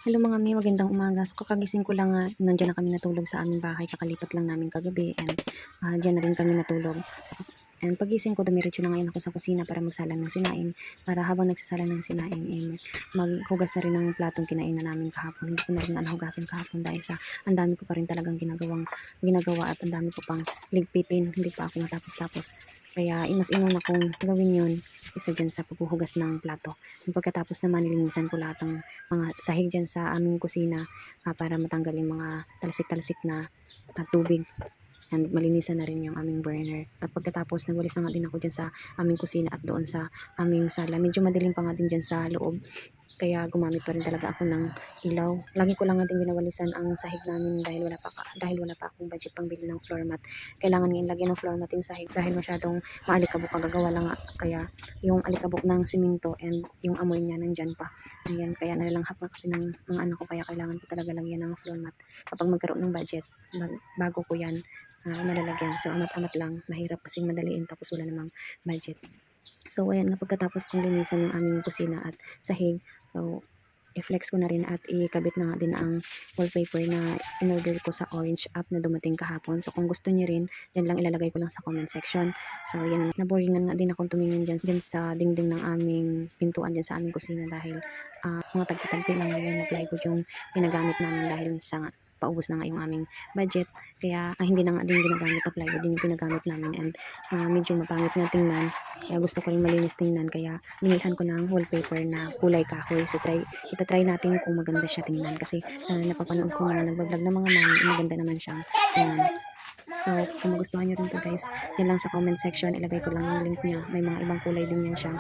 Hello mga mi, magandang umaga. So kakagising ko lang, nandiyan na kami natulog sa aming bahay. Kakalipat lang namin kagabi and diyan na rin kami natulog. And pagising ko, dumiretso na ngayon ako sa kusina para magsalang ng sinaing. Para habang nagsasalang ng sinaing, maghugas na rin ng platong kinain na namin kahapon. Hindi ko na rin nahugasan kahapon dahil sa ang dami ko pa rin talagang ginagawa at ang dami ko pang ligpitin. Hindi pa ako matapos-tapos. Kaya mas inuna kong gawin yun isa dyan sa paghuhugas ng plato. And pagkatapos naman, nilinisan ko lahat ng mga sahig dyan sa aming kusina para matanggal yung mga talsik-talsik na tubig. And malinisan na rin yung aming burner. At pagkatapos, nagwalis na nga din ako dyan sa aming kusina at doon sa aming sala. Medyo madilim pa nga din dyan sa loob. Kaya gumamit pa rin talaga ako ng ilaw. Lagi ko lang nga din winawalisan ang sahig namin dahil wala pa akong budget pang bili ng floor mat. Kailangan ngayon lagyan ng floor mat yung sahig dahil masyadong maalikabok, kagagawa lang nga. Kaya yung alikabok ng simento and yung amoy niya nandyan pa. Ayan, kaya nalanghap nga kasi ng mga anak ko, kaya kailangan ko talaga lagyan ng floor mat. Kapag magkaroon ng budget, bago ko yan malalagyan. So amat-amat lang, mahirap kasing madaliin tapos wala namang budget. So ayan nga, pagkatapos kong linisan yung aming kusina at sahig, so i-flex ko na rin at ikabit na nga din ang wallpaper na in-order ko sa Orange app na dumating kahapon. So kung gusto niyo rin, yan lang ilalagay ko lang sa comment section. So yan, naboringan nga din akong tumingin dyan sa dingding ng aming pintuan dyan sa aming kusina dahil mga tagpi-tagpi lang ngayon na plywood yung ginagamit namin dahil sa paubos na nga yung aming budget. Kaya hindi na nga din ginagamit na plywood din yung pinagamit namin and medyo mapangit na tingnan. Kaya gusto ko rin malinis tingnan, kaya binilhan ko ng wallpaper na kulay kahoy. So itatry natin kung maganda siya tingnan kasi sa napapanood ko na nagbablog ng mga mami, maganda naman siyang tingnan. So kung magustuhan nyo rin to guys, yan lang sa comment section, ilagay ko lang yung link niya. May mga ibang kulay din yan siya.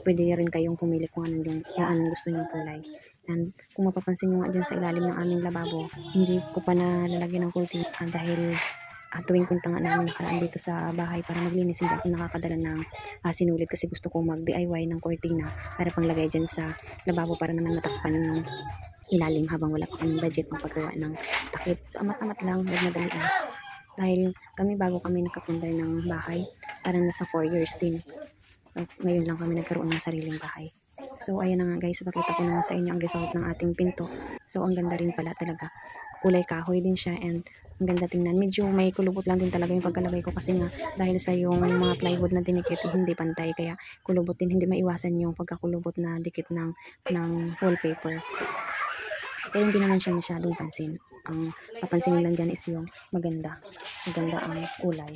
Pwede rin kayong pumili kung anong gusto nyo kulay. And kung mapapansin nyo nga dyan sa ilalim ng aming lababo, hindi ko pa nalalagyan ng kurtina dahil tuwing punta nga namin nakaraan dito sa bahay para maglinis, hindi ako nakakadala ng sinulid kasi gusto ko mag-DIY ng kurtina para panglagay dyan sa lababo para naman matakpan yung ilalim habang wala pa kaming budget magpagawa ng takip. So amat-amat lang, madalian. Dahil bago kami nakapundar ng bahay, parang nasa 4 years din. So, ngayon lang kami nagkaroon ng sariling bahay. So ayan na nga guys, pakita ko na nga sa inyo ang result ng ating pinto. So ang ganda rin pala talaga. Kulay kahoy din siya and ang ganda tingnan. Medyo may kulubot lang din talaga yung pagkalagay ko kasi nga dahil sa yung mga plywood na dinikit hindi pantay, kaya kulubot din, hindi maiwasan yung pagkakulubot na dikit ng wallpaper. Pero hindi naman siya masyadong pansin. Ang papansinin lang dyan is yung maganda ang kulay.